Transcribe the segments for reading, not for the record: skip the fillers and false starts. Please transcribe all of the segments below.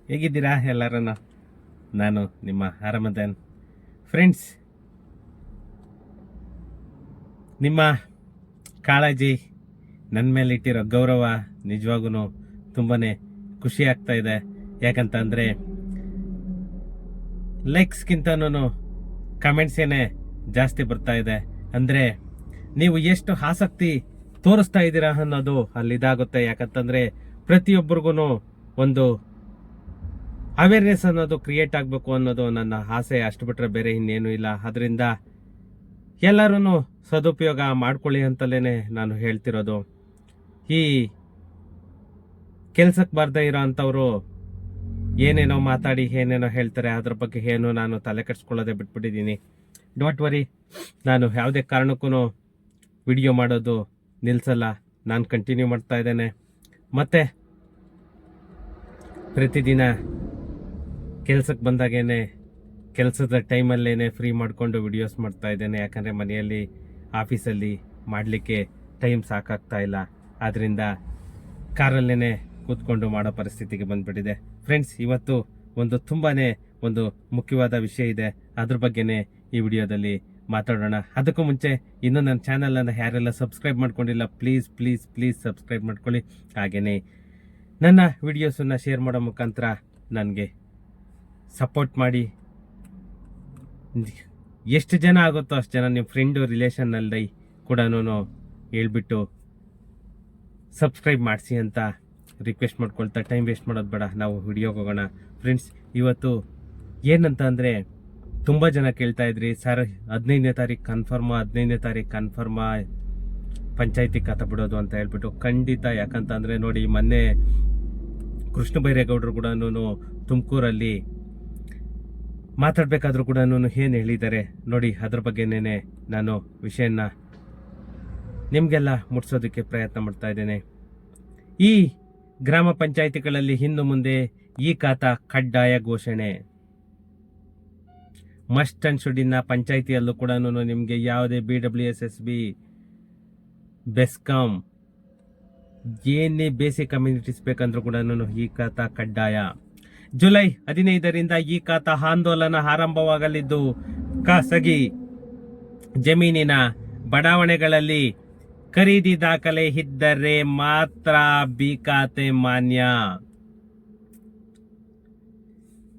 ಹೇಗಿದ್ದೀರಾ ಎಲ್ಲರೂ? ನಾನು ನಿಮ್ಮ ಆರಾಮದನ್ ಫ್ರೆಂಡ್ಸ್. ನಿಮ್ಮ ಕಾಳಜಿ, ನನ್ನ ಮೇಲೆ ಇಟ್ಟಿರೋ ಗೌರವ ನಿಜವಾಗೂ ತುಂಬಾ ಖುಷಿ ಆಗ್ತಾ ಇದೆ. ಯಾಕಂತ ಅಂದರೆ ಲೈಕ್ಸ್ಗಿಂತನೂ ಕಮೆಂಟ್ಸೇನೆ ಜಾಸ್ತಿ ಬರ್ತಾ ಇದೆ. ಅಂದರೆ ನೀವು ಎಷ್ಟು ಆಸಕ್ತಿ ತೋರಿಸ್ತಾ ಇದ್ದೀರಾ ಅನ್ನೋದು ಅಲ್ಲಿದಾಗುತ್ತೆ. ಯಾಕಂತಂದರೆ ಪ್ರತಿಯೊಬ್ಬರಿಗೂ ಒಂದು ಅವೇರ್ನೆಸ್ ಅನ್ನೋದು ಕ್ರಿಯೇಟ್ ಆಗಬೇಕು ಅನ್ನೋದು ನನ್ನ ಆಸೆ. ಅಷ್ಟು ಬಿಟ್ಟರೆ ಬೇರೆ ಇನ್ನೇನು ಇಲ್ಲ. ಅದರಿಂದ ಎಲ್ಲರೂ ಸದುಪಯೋಗ ಮಾಡ್ಕೊಳ್ಳಿ ಅಂತಲೇ ನಾನು ಹೇಳ್ತಿರೋದು. ಈ ಕೆಲ್ಸಕ್ಕೆ ಬರ್ದೇ ಇರೋ ಅಂಥವ್ರು ಏನೇನೋ ಮಾತಾಡಿ ಏನೇನೋ ಹೇಳ್ತಾರೆ, ಅದ್ರ ಬಗ್ಗೆ ಏನು ನಾನು ತಲೆ ಕೆಡಿಸ್ಕೊಳ್ಳೋದೇ ಬಿಟ್ಬಿಟ್ಟಿದ್ದೀನಿ. ಡೋಂಟ್ ವರಿ, ನಾನು ಯಾವುದೇ ಕಾರಣಕ್ಕೂ ವಿಡಿಯೋ ಮಾಡೋದು ನಿಲ್ಲಿಸಲ್ಲ. ನಾನು ಕಂಟಿನ್ಯೂ ಮಾಡ್ತಾ ಇದ್ದೇನೆ. ಮತ್ತು ಪ್ರತಿದಿನ ಕೆಲ್ಸಕ್ಕೆ ಬಂದಾಗೇನೆ ಕೆಲಸದ ಟೈಮಲ್ಲೇ ಫ್ರೀ ಮಾಡಿಕೊಂಡು ವಿಡಿಯೋಸ್ ಮಾಡ್ತಾ ಇದ್ದೇನೆ. ಯಾಕಂದರೆ ಮನೆಯಲ್ಲಿ ಆಫೀಸಲ್ಲಿ ಮಾಡಲಿಕ್ಕೆ ಟೈಮ್ ಸಾಕಾಗ್ತಾ ಇಲ್ಲ. ಆದ್ದರಿಂದ ಕಾರಲ್ಲೇ ಕೂತ್ಕೊಂಡು ಮಾಡೋ ಪರಿಸ್ಥಿತಿಗೆ ಬಂದ್ಬಿಟ್ಟಿದೆ. ಫ್ರೆಂಡ್ಸ್, ಇವತ್ತು ತುಂಬಾ ಒಂದು ಮುಖ್ಯವಾದ ವಿಷಯ ಇದೆ. ಅದ್ರ ಬಗ್ಗೆನೇ ಈ ವಿಡಿಯೋದಲ್ಲಿ ಮಾತಾಡೋಣ. ಅದಕ್ಕೂ ಮುಂಚೆ ಇನ್ನೂ ನನ್ನ ಚಾನಲನ್ನು ಯಾರೆಲ್ಲ ಸಬ್ಸ್ಕ್ರೈಬ್ ಮಾಡ್ಕೊಂಡಿಲ್ಲ, ಪ್ಲೀಸ್ ಪ್ಲೀಸ್ ಪ್ಲೀಸ್ ಸಬ್ಸ್ಕ್ರೈಬ್ ಮಾಡ್ಕೊಳ್ಳಿ. ಹಾಗೆಯೇ ನನ್ನ ವಿಡಿಯೋಸನ್ನು ಶೇರ್ ಮಾಡೋ ಮುಖಾಂತರ ನನಗೆ ಸಪೋರ್ಟ್ ಮಾಡಿ. ಎಷ್ಟು ಜನ ಆಗುತ್ತೋ ಅಷ್ಟು ಜನ ನಿಮ್ಮ ಫ್ರೆಂಡು ರಿಲೇಷನ್ನಲ್ಲಿ ಕೂಡ ಹೇಳ್ಬಿಟ್ಟು ಸಬ್ಸ್ಕ್ರೈಬ್ ಮಾಡಿಸಿ ಅಂತ ರಿಕ್ವೆಸ್ಟ್ ಮಾಡ್ಕೊಳ್ತಾ ಟೈಮ್ ವೇಸ್ಟ್ ಮಾಡೋದು ಬೇಡ, ನಾವು ವಿಡಿಯೋಗೆ ಹೋಗೋಣ. ಫ್ರೆಂಡ್ಸ್, ಇವತ್ತು ಏನಂತ ಅಂದರೆ ತುಂಬ ಜನ ಕೇಳ್ತಾ ಇದ್ರಿ, ಸರ್ 15ನೇ ತಾರೀಕು ಕನ್ಫರ್ಮ ಪಂಚಾಯತಿ ಖಾತೆ ಬಿಡೋದು ಅಂತ ಹೇಳ್ಬಿಟ್ಟು. ಖಂಡಿತ. ಯಾಕಂತಂದರೆ ನೋಡಿ, ಮೊನ್ನೆ ಕೃಷ್ಣ ಬೈರೇಗೌಡರು ಕೂಡ ತುಮಕೂರಲ್ಲಿ ಮಾತಾಡಬೇಕಾದ್ರೂ ಕೂಡ ಏನು ಹೇಳಿದ್ದಾರೆ ನೋಡಿ. ಅದ್ರ ಬಗ್ಗೆನೇ ನಾನು ವಿಷಯನ ನಿಮಗೆಲ್ಲ ಮುಟ್ಸೋದಕ್ಕೆ ಪ್ರಯತ್ನ ಮಾಡ್ತಾ ಇದ್ದೇನೆ. ಈ ಗ್ರಾಮ ಪಂಚಾಯಿತಿಗಳಲ್ಲಿ ಇನ್ನು ಮುಂದೆ ಈ ಖಾತಾ ಕಡ್ಡಾಯ ಘೋಷಣೆ. ಮಸ್ಟ್ ಅಂಡ್ ಶುಡ್ ಇನ್ನ ಪಂಚಾಯಿತಿಯಲ್ಲೂ ಕೂಡ ನಿಮಗೆ ಯಾವುದೇ BWSSB, ಬೆಸ್ಕಾಂ, ಏನೇ ಬೇಸಿಕ್ ಕಮ್ಯುನಿಟೀಸ್ ಬೇಕಂದ್ರೂ ಕೂಡ ಈ ಖಾತಾ ಕಡ್ಡಾಯ. ಜುಲೈ 15ರಿಂದ ಈ ಖಾತಾ ಆಂದೋಲನ ಆರಂಭವಾಗಲಿದ್ದು, ಖಾಸಗಿ ಜಮೀನಿನ ಬಡಾವಣೆಗಳಲ್ಲಿ ಖರೀದಿ ದಾಖಲೆ ಇದ್ದರೆ ಮಾತ್ರ ಬಿ ಖಾತೆ ಮಾನ್ಯ.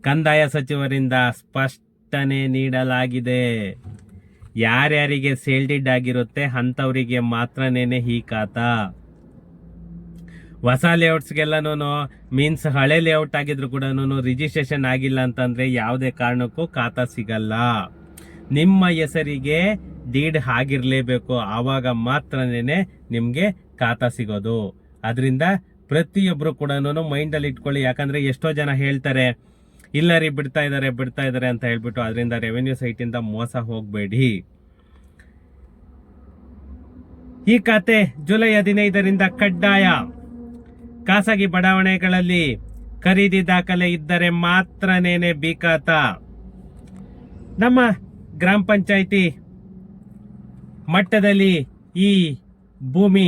ಕಂದಾಯ ಸಚಿವರಿಂದ ಸ್ಪಷ್ಟನೆ ನೀಡಲಾಗಿದೆ. ಯಾರ್ಯಾರಿಗೆ ಸೇಲ್ಡಿಡ್ ಆಗಿರುತ್ತೆ ಅಂಥವರಿಗೆ ಮಾತ್ರನೇ ಈ ಖಾತಾ. ಹೊಸ ಲೇಔಟ್ಸ್ಗೆಲ್ಲನೂ ಮೀನ್ಸ್ ಹಳೆ ಲೇಔಟ್ ಆಗಿದ್ರು ಕೂಡ ರಿಜಿಸ್ಟ್ರೇಷನ್ ಆಗಿಲ್ಲ ಅಂತಂದ್ರೆ ಯಾವುದೇ ಕಾರಣಕ್ಕೂ ಖಾತಾ ಸಿಗಲ್ಲ. ನಿಮ್ಮ ಹೆಸರಿಗೆ ಡೀಡ್ ಆಗಿರಲೇಬೇಕು, ಆವಾಗ ಮಾತ್ರನೇ ನಿಮಗೆ ಖಾತಾ ಸಿಗೋದು. ಅದರಿಂದ ಪ್ರತಿಯೊಬ್ಬರು ಕೂಡ ಮೈಂಡಲ್ಲಿ ಇಟ್ಕೊಳ್ಳಿ. ಯಾಕಂದ್ರೆ ಎಷ್ಟೋ ಜನ ಹೇಳ್ತಾರೆ, ಇಲ್ಲ ರೀ ಬಿಡ್ತಾ ಇದ್ದಾರೆ ಅಂತ ಹೇಳ್ಬಿಟ್ಟು. ಅದರಿಂದ ರೆವೆನ್ಯೂ ಸೈಟಿಂದ ಮೋಸ ಹೋಗಬೇಡಿ. ಈ ಖಾತೆ ಜುಲೈ 15ರಿಂದ ಕಡ್ಡಾಯ. ಖಾಸಗಿ ಬಡಾವಣೆಗಳಲ್ಲಿ ಖರೀದಿ ದಾಖಲೆ ಇದ್ದರೆ ಮಾತ್ರನೇ ಬಿ ಖಾತಾ. ನಮ್ಮ ಗ್ರಾಮ ಪಂಚಾಯಿತಿ ಮಟ್ಟದಲ್ಲಿ ಈ ಭೂಮಿ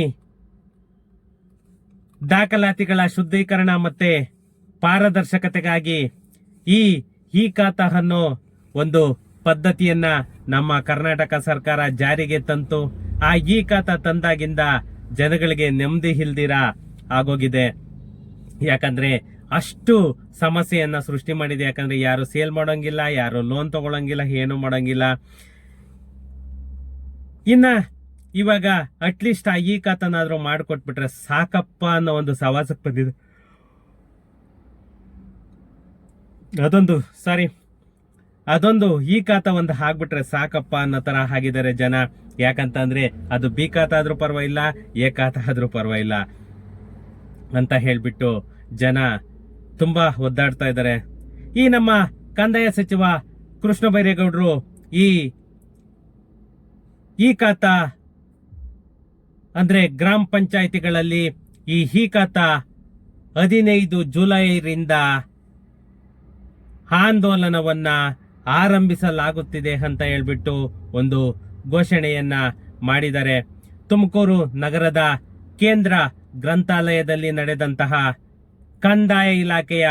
ದಾಖಲಾತಿಗಳ ಶುದ್ಧೀಕರಣ ಮತ್ತೆ ಪಾರದರ್ಶಕತೆಗಾಗಿ ಈ ಖಾತಾ ಅನ್ನೋ ಒಂದು ಪದ್ಧತಿಯನ್ನ ನಮ್ಮ ಕರ್ನಾಟಕ ಸರ್ಕಾರ ಜಾರಿಗೆ ತಂತು. ಆ ಈ ಖಾತಾ ತಂದಾಗಿಂದ ಜನಗಳಿಗೆ ನೆಮ್ಮದಿ ಇಲ್ದಿರ ಆಗೋಗಿದೆ. ಯಾಕಂದ್ರೆ ಅಷ್ಟು ಸಮಸ್ಯೆಯನ್ನ ಸೃಷ್ಟಿ ಮಾಡಿದೆ. ಯಾಕಂದ್ರೆ ಯಾರು ಸೇಲ್ ಮಾಡೋಂಗಿಲ್ಲ, ಯಾರು ಲೋನ್ ತಗೊಳಂಗಿಲ್ಲ, ಏನು ಮಾಡೋಂಗಿಲ್ಲ. ಇನ್ನ ಇವಾಗ ಅಟ್ಲೀಸ್ಟ್ ಆ ಈ ಖಾತನಾದ್ರೂ ಮಾಡಿಕೊಟ್ಬಿಟ್ರೆ ಸಾಕಪ್ಪ ಅನ್ನೋ ಒಂದು ಸವಾಸಕ್ಕೆ ಬಂದಿದೆ. ಅದೊಂದು ಈ ಖಾತಾ ಒಂದು ಆಗ್ಬಿಟ್ರೆ ಸಾಕಪ್ಪ ಅನ್ನೋ ತರ ಆಗಿದ್ದಾರೆ ಜನ. ಯಾಕಂತ ಅಂದ್ರೆ ಅದು ಬಿ ಖಾತಾ ಆದ್ರೂ ಪರವಾಗಿಲ್ಲ, ಎ ಖಾತಾ ಆದ್ರೂ ಪರವಾಗಿಲ್ಲ ಅಂತ ಹೇಳ್ಬಿಟ್ಟು ಜನ ತುಂಬಾ ಒದ್ದಾಡ್ತಾ ಇದ್ದಾರೆ. ಈ ನಮ್ಮ ಕಂದಾಯ ಸಚಿವ ಕೃಷ್ಣ ಬೈರೇಗೌಡರು ಈ ಖಾತಾ ಅಂದ್ರೆ ಗ್ರಾಮ ಪಂಚಾಯಿತಿಗಳಲ್ಲಿ ಈ ಖಾತಾ 15 ಜುಲೈರಿಂದ ಆಂದೋಲನವನ್ನ ಆರಂಭಿಸಲಾಗುತ್ತಿದೆ ಅಂತ ಹೇಳ್ಬಿಟ್ಟು ಒಂದು ಘೋಷಣೆಯನ್ನ ಮಾಡಿದ್ದಾರೆ. ತುಮಕೂರು ನಗರದ ಕೇಂದ್ರ ಗ್ರಂಥಾಲಯದಲ್ಲಿ ನಡೆದಂತಹ ಕಂದಾಯ ಇಲಾಖೆಯ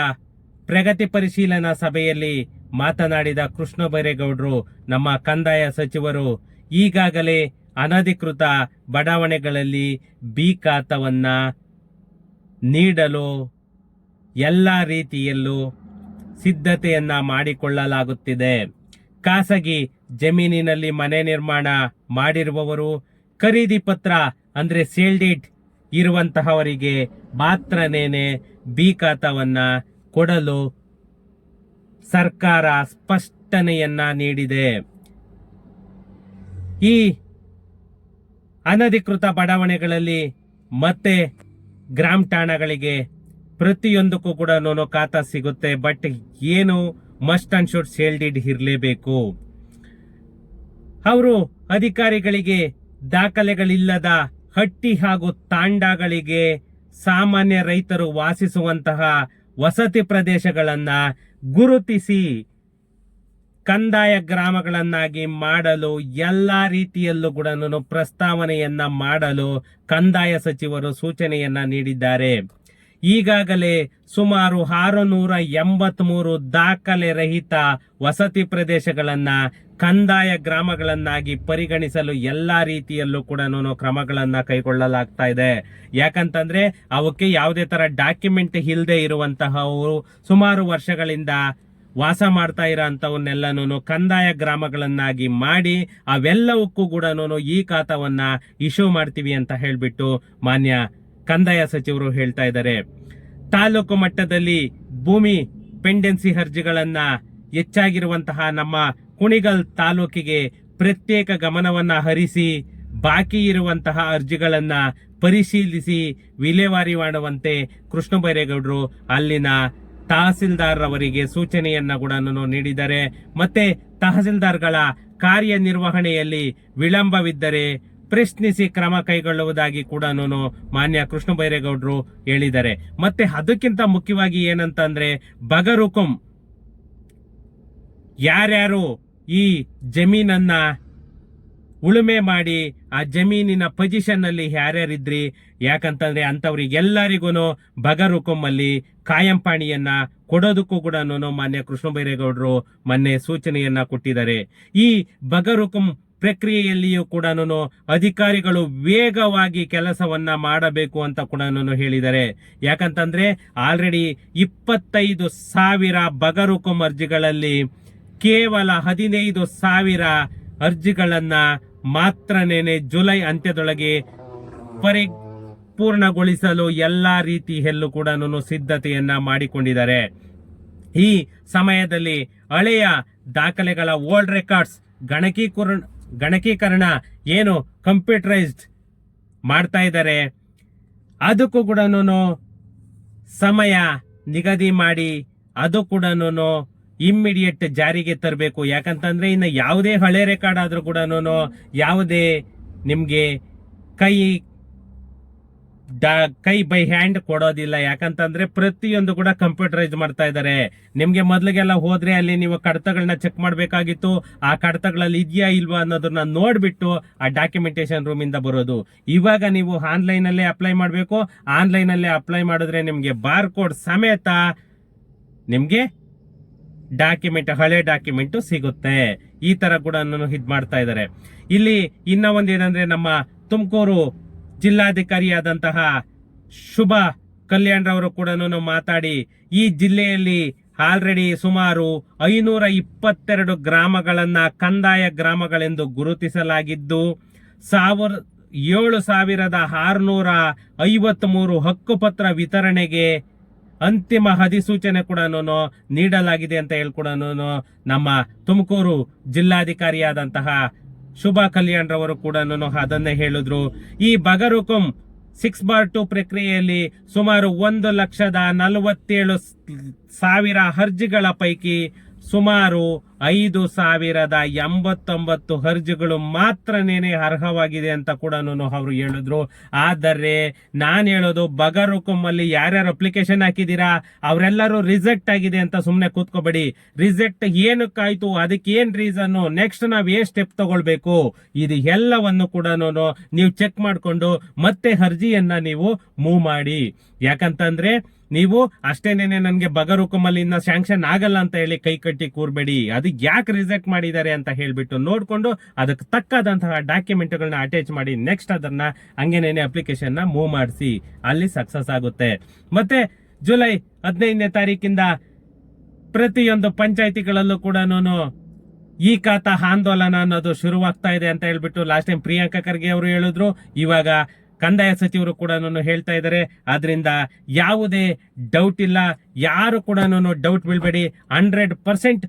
ಪ್ರಗತಿ ಪರಿಶೀಲನಾ ಸಭೆಯಲ್ಲಿ ಮಾತನಾಡಿದ ಕೃಷ್ಣ ಬೈರೇಗೌಡರು, ನಮ್ಮ ಕಂದಾಯ ಸಚಿವರು ಈಗಾಗಲೇ ಅನಧಿಕೃತ ಬಡಾವಣೆಗಳಲ್ಲಿ ಬಿ ಖಾತವನ್ನ ನೀಡಲು ಎಲ್ಲ ರೀತಿಯಲ್ಲೂ ಸಿದ್ಧತೆಯನ್ನ ಮಾಡಿಕೊಳ್ಳಲಾಗುತ್ತಿದೆ. ಖಾಸಗಿ ಜಮೀನಿನಲ್ಲಿ ಮನೆ ನಿರ್ಮಾಣ ಮಾಡಿರುವವರು ಖರೀದಿ ಪತ್ರ ಅಂದ್ರೆ ಸೇಲ್ ಡೀಡ್ ಇರುವಂತಹವರಿಗೆ ಮಾತ್ರನೇನೆ ಬಿ ಖಾತವನ್ನ ಕೊಡಲು ಸರ್ಕಾರ ಸ್ಪಷ್ಟನೆಯನ್ನ ನೀಡಿದೆ. ಈ ಅನಧಿಕೃತ ಬಡಾವಣೆಗಳಲ್ಲಿ ಮತ್ತೆ ಗ್ರಾಮ ಠಾಣಗಳಿಗೆ ಪ್ರತಿಯೊಂದಕ್ಕೂ ಕೂಡ ಖಾತಾ ಸಿಗುತ್ತೆ. ಬಟ್ ಏನು must and should sale deed ಇರಲೇಬೇಕು. ಅವರು ಅಧಿಕಾರಿಗಳಿಗೆ ದಾಖಲೆಗಳಿಲ್ಲದ ಹಟ್ಟಿ ಹಾಗೂ ತಾಂಡಗಳಿಗೆ ಸಾಮಾನ್ಯ ರೈತರು ವಾಸಿಸುವಂತಹ ವಸತಿ ಪ್ರದೇಶಗಳನ್ನ ಗುರುತಿಸಿ ಕಂದಾಯ ಗ್ರಾಮಗಳನ್ನಾಗಿ ಮಾಡಲು ಎಲ್ಲಾ ರೀತಿಯಲ್ಲೂ ಕೂಡ ಪ್ರಸ್ತಾವನೆಯನ್ನ ಮಾಡಲು ಕಂದಾಯ ಸಚಿವರು ಸೂಚನೆಯನ್ನ ನೀಡಿದ್ದಾರೆ. ಈಗಾಗಲೇ ಸುಮಾರು 683 ದಾಖಲೆ ರಹಿತ ವಸತಿ ಪ್ರದೇಶಗಳನ್ನ ಕಂದಾಯ ಗ್ರಾಮಗಳನ್ನಾಗಿ ಪರಿಗಣಿಸಲು ಎಲ್ಲಾ ರೀತಿಯಲ್ಲೂ ಕೂಡ ಕ್ರಮಗಳನ್ನ ಕೈಗೊಳ್ಳಲಾಗ್ತಾ ಇದೆ. ಯಾಕಂತಂದ್ರೆ ಅವಕ್ಕೆ ಯಾವುದೇ ತರ ಡಾಕ್ಯುಮೆಂಟ್ ಇಲ್ಲದೆ ಇರುವಂತಹವರು ಸುಮಾರು ವರ್ಷಗಳಿಂದ ವಾಸ ಮಾಡ್ತಾ ಇರೋಂಥವನ್ನೆಲ್ಲನೂ ಕಂದಾಯ ಗ್ರಾಮಗಳನ್ನಾಗಿ ಮಾಡಿ ಅವೆಲ್ಲವಕ್ಕೂ ಕೂಡ ಈ ಖಾತವನ್ನ ಇಶ್ಯೂ ಮಾಡ್ತೀವಿ ಅಂತ ಹೇಳ್ಬಿಟ್ಟು ಮಾನ್ಯ ಕಂದಾಯ ಸಚಿವರು ಹೇಳ್ತಾ ಇದ್ದಾರೆ. ತಾಲೂಕು ಮಟ್ಟದಲ್ಲಿ ಭೂಮಿ ಪೆಂಡೆನ್ಸಿ ಅರ್ಜಿಗಳನ್ನ ಹೆಚ್ಚಾಗಿರುವಂತಹ ನಮ್ಮ ಕುಣಿಗಲ್ ತಾಲೂಕಿಗೆ ಪ್ರತ್ಯೇಕ ಗಮನವನ್ನ ಹರಿಸಿ ಬಾಕಿ ಇರುವಂತಹ ಅರ್ಜಿಗಳನ್ನ ಪರಿಶೀಲಿಸಿ ವಿಲೇವಾರಿ ಮಾಡುವಂತೆ ಕೃಷ್ಣ ಬೈರೇಗೌಡರು ಅಲ್ಲಿನ ತಹಸೀಲ್ದಾರ್ ಅವರಿಗೆ ಸೂಚನೆಯನ್ನ ಕೂಡ ನೀಡಿದ್ದಾರೆ. ಮತ್ತೆ ತಹಸೀಲ್ದಾರ್ಗಳ ಕಾರ್ಯನಿರ್ವಹಣೆಯಲ್ಲಿ ವಿಳಂಬವಿದ್ದರೆ ಪ್ರಶ್ನಿಸಿ ಕ್ರಮ ಕೈಗೊಳ್ಳುವುದಾಗಿ ಕೂಡ ಮಾನ್ಯ ಕೃಷ್ಣ ಬೈರೇಗೌಡರು ಹೇಳಿದ್ದಾರೆ. ಮತ್ತೆ ಅದಕ್ಕಿಂತ ಮುಖ್ಯವಾಗಿ ಏನಂತಂದ್ರೆ ಬಗರುಕುಂ ಯಾರ್ಯಾರು ಈ ಜಮೀನನ್ನ ಉಳುಮೆ ಮಾಡಿ ಆ ಜಮೀನಿನ ಪೊಸಿಷನ್ ಅಲ್ಲಿ ಯಾರ್ಯಾರಿದ್ರಿ, ಯಾಕಂತಂದ್ರೆ ಅಂತವ್ರಿಗೆಲ್ಲರಿಗೂ ಬಗರುಕುಂ ಅಲ್ಲಿ ಕಾಯಂ ಪಾಣಿಯನ್ನ ಕೊಡೋದಕ್ಕೂ ಕೂಡ ಮಾನ್ಯ ಕೃಷ್ಣ ಬೈರೇಗೌಡರು ಮೊನ್ನೆ ಸೂಚನೆಯನ್ನ ಕೊಟ್ಟಿದ್ದಾರೆ. ಈ ಬಗರುಕುಂ ಪ್ರಕ್ರಿಯೆಯಲ್ಲಿಯೂ ಕೂಡ ಅಧಿಕಾರಿಗಳು ವೇಗವಾಗಿ ಕೆಲಸವನ್ನ ಮಾಡಬೇಕು ಅಂತ ಕೂಡ ಹೇಳಿದ್ದಾರೆ. ಯಾಕಂತಂದ್ರೆ ಆಲ್ರೆಡಿ 25,000 ಬಗರುಕುಂ ಅರ್ಜಿಗಳಲ್ಲಿ ಕೇವಲ 15,000 ಅರ್ಜಿಗಳನ್ನ ಮಾತ್ರನೇನೆ ಜುಲೈ ಅಂತ್ಯದೊಳಗೆ ಪರಿಪೂರ್ಣಗೊಳಿಸಲು ಎಲ್ಲಾ ರೀತಿಯಲ್ಲೂ ಕೂಡ ಸಿದ್ಧತೆಯನ್ನ ಮಾಡಿಕೊಂಡಿದ್ದಾರೆ. ಈ ಸಮಯದಲ್ಲಿ ಹಳೆಯ ದಾಖಲೆಗಳ ಓಲ್ಡ್ ರೆಕಾರ್ಡ್ಸ್ ಗಣಕೀಕರಣ ಏನು ಕಂಪ್ಯೂಟರೈಸ್ಡ್ ಮಾಡ್ತಾ ಇದ್ದಾರೆ, ಅದಕ್ಕೂ ಕೂಡ ಸಮಯ ನಿಗದಿ ಮಾಡಿ ಅದು ಕೂಡ ಇಮ್ಮಿಡಿಯೇಟ್ ಜಾರಿಗೆ ತರಬೇಕು. ಯಾಕಂತಂದ್ರೆ ಇನ್ನು ಯಾವುದೇ ಹಳೆ ರೆಕಾರ್ಡ್ ಆದ್ರೂ ಕೂಡ ಯಾವುದೇ ನಿಮ್ಗೆ ಕೈ ಬೈ ಹ್ಯಾಂಡ್ ಕೊಡೋದಿಲ್ಲ. ಯಾಕಂತಂದ್ರೆ ಪ್ರತಿಯೊಂದು ಕೂಡ ಕಂಪ್ಯೂಟರೈಸ್ ಮಾಡ್ತಾ ಇದ್ದಾರೆ. ನಿಮ್ಗೆ ಮೊದ್ಲಿಗೆಲ್ಲ ಹೋದ್ರೆ ಅಲ್ಲಿ ನೀವು ಕಡತಗಳನ್ನ ಚೆಕ್ ಮಾಡ್ಬೇಕಾಗಿತ್ತು. ಆ ಕಡತಗಳಲ್ಲಿ ಇದೆಯಾ ಇಲ್ವಾ ಅನ್ನೋದನ್ನ ನೋಡ್ಬಿಟ್ಟು ಆ ಡಾಕ್ಯುಮೆಂಟೇಶನ್ ರೂಮ್ ಇಂದ ಬರೋದು. ಇವಾಗ ನೀವು ಆನ್ಲೈನ್ ಅಲ್ಲೇ ಅಪ್ಲೈ ಮಾಡ್ಬೇಕು. ಆನ್ಲೈನ್ ಅಲ್ಲೇ ಅಪ್ಲೈ ಮಾಡಿದ್ರೆ ನಿಮ್ಗೆ ಬಾರ್ ಕೋಡ್ ಸಮೇತ ನಿಮ್ಗೆ ಹಳೆ ಡಾಕ್ಯುಮೆಂಟ್ ಸಿಗುತ್ತೆ. ಈ ತರ ಕೂಡ ಇದ್ ಮಾಡ್ತಾ ಇದ್ದಾರೆ. ಇಲ್ಲಿ ಇನ್ನ ಒಂದೇನಂದ್ರೆ ನಮ್ಮ ತುಮಕೂರು ಜಿಲ್ಲಾಧಿಕಾರಿಯಾದಂತಹ ಶುಭಾ ಕಲ್ಯಾಣ್ ರವರು ಕೂಡ ಮಾತಾಡಿ ಈ ಜಿಲ್ಲೆಯಲ್ಲಿ ಆಲ್ರೆಡಿ ಸುಮಾರು 522 ಗ್ರಾಮಗಳನ್ನ ಕಂದಾಯ ಗ್ರಾಮಗಳೆಂದು ಗುರುತಿಸಲಾಗಿದ್ದು 7,653 ಹಕ್ಕುಪತ್ರ ವಿತರಣೆಗೆ ಅಂತಿಮ ಅಧಿಸೂಚನೆ ಕೂಡ ನೀಡಲಾಗಿದೆ ಅಂತ ಹೇಳ್ಕೊಡ ನಮ್ಮ ತುಮಕೂರು ಜಿಲ್ಲಾಧಿಕಾರಿಯಾದಂತಹ ಶುಭಾ ಕಲ್ಯಾಣ್ ರವರು ಕೂಡ ಅದನ್ನೇ ಹೇಳಿದ್ರು. ಈ ಬಗರುಕುಂ 6/2 ಪ್ರಕ್ರಿಯೆಯಲ್ಲಿ ಸುಮಾರು 1,47,000 ಅರ್ಜಿಗಳ ಪೈಕಿ ಸುಮಾರು 5,089 ಅರ್ಜಿಗಳು ಮಾತ್ರನೇನೆ ಅರ್ಹವಾಗಿದೆ ಅಂತ ಕೂಡ ಅವರು ಹೇಳಿದ್ರು. ಆದರೆ ನಾನು ಹೇಳೋದು ಬಗರುಕುಂ ಅಲ್ಲಿ ಯಾರ್ಯಾರು ಅಪ್ಲಿಕೇಶನ್ ಹಾಕಿದೀರಾ ಅವರೆಲ್ಲರೂ ರಿಜೆಕ್ಟ್ ಆಗಿದೆ ಅಂತ ಸುಮ್ನೆ ಕೂತ್ಕೋಬೇಡಿ. ರಿಜೆಕ್ಟ್ ಏನಕ್ಕಾಯ್ತು, ಅದಕ್ಕೆ ಏನ್ ರೀಸನ್, ನೆಕ್ಸ್ಟ್ ನಾವ್ ಏನ್ ಸ್ಟೆಪ್ ತಗೊಳ್ಬೇಕು, ಇದು ಎಲ್ಲವನ್ನು ಕೂಡ ನೀವು ಚೆಕ್ ಮಾಡ್ಕೊಂಡು ಮತ್ತೆ ಅರ್ಜಿಯನ್ನ ನೀವು ಮೂವ್ ಮಾಡಿ. ಯಾಕಂತಂದ್ರೆ ನೀವು ಅಷ್ಟೇನೇನೆ ನನಗೆ ಬಗರ್ ಹುಕುಮಲ್ಲಿ ಇನ್ನ ಸ್ಯಾಂಕ್ಷನ್ ಆಗಲ್ಲ ಅಂತ ಹೇಳಿ ಕೈ ಕಟ್ಟಿ ಕೂರ್ಬೇಡಿ. ಅದಕ್ಕೆ ಯಾಕೆ ರಿಜೆಕ್ಟ್ ಮಾಡಿದ್ದಾರೆ ಅಂತ ಹೇಳ್ಬಿಟ್ಟು ನೋಡ್ಕೊಂಡು ಅದಕ್ಕೆ ತಕ್ಕಾದಂತಹ ಡಾಕ್ಯುಮೆಂಟ್ಗಳನ್ನ ಅಟ್ಯಾಚ್ ಮಾಡಿ ನೆಕ್ಸ್ಟ್ ಅದನ್ನ ಹಂಗೇನೇನೆ ಅಪ್ಲಿಕೇಶನ್ ನ ಮೂವ್ ಮಾಡಿಸಿ, ಅಲ್ಲಿ ಸಕ್ಸಸ್ ಆಗುತ್ತೆ. ಮತ್ತೆ ಜುಲೈ 15ನೇ ತಾರೀಕಿಂದ ಪ್ರತಿಯೊಂದು ಪಂಚಾಯತಿಗಳಲ್ಲೂ ಕೂಡ ಈ ಖಾತಾ ಆಂದೋಲನ ಅನ್ನೋದು ಶುರುವಾಗ್ತಾ ಇದೆ ಅಂತ ಹೇಳ್ಬಿಟ್ಟು ಲಾಸ್ಟ್ ಟೈಮ್ ಪ್ರಿಯಾಂಕಾ ಖರ್ಗೆ ಅವರು ಹೇಳಿದ್ರು. ಇವಾಗ ಕಂದಾಯ ಸಚಿವರು ಕೂಡ ಹೇಳ್ತಾ ಇದ್ದಾರೆ. ಆದ್ರಿಂದ ಯಾವುದೇ ಡೌಟ್ ಇಲ್ಲ, ಯಾರು ಕೂಡ ಡೌಟ್ ಬೀಳ್ಬೇಡಿ. 100%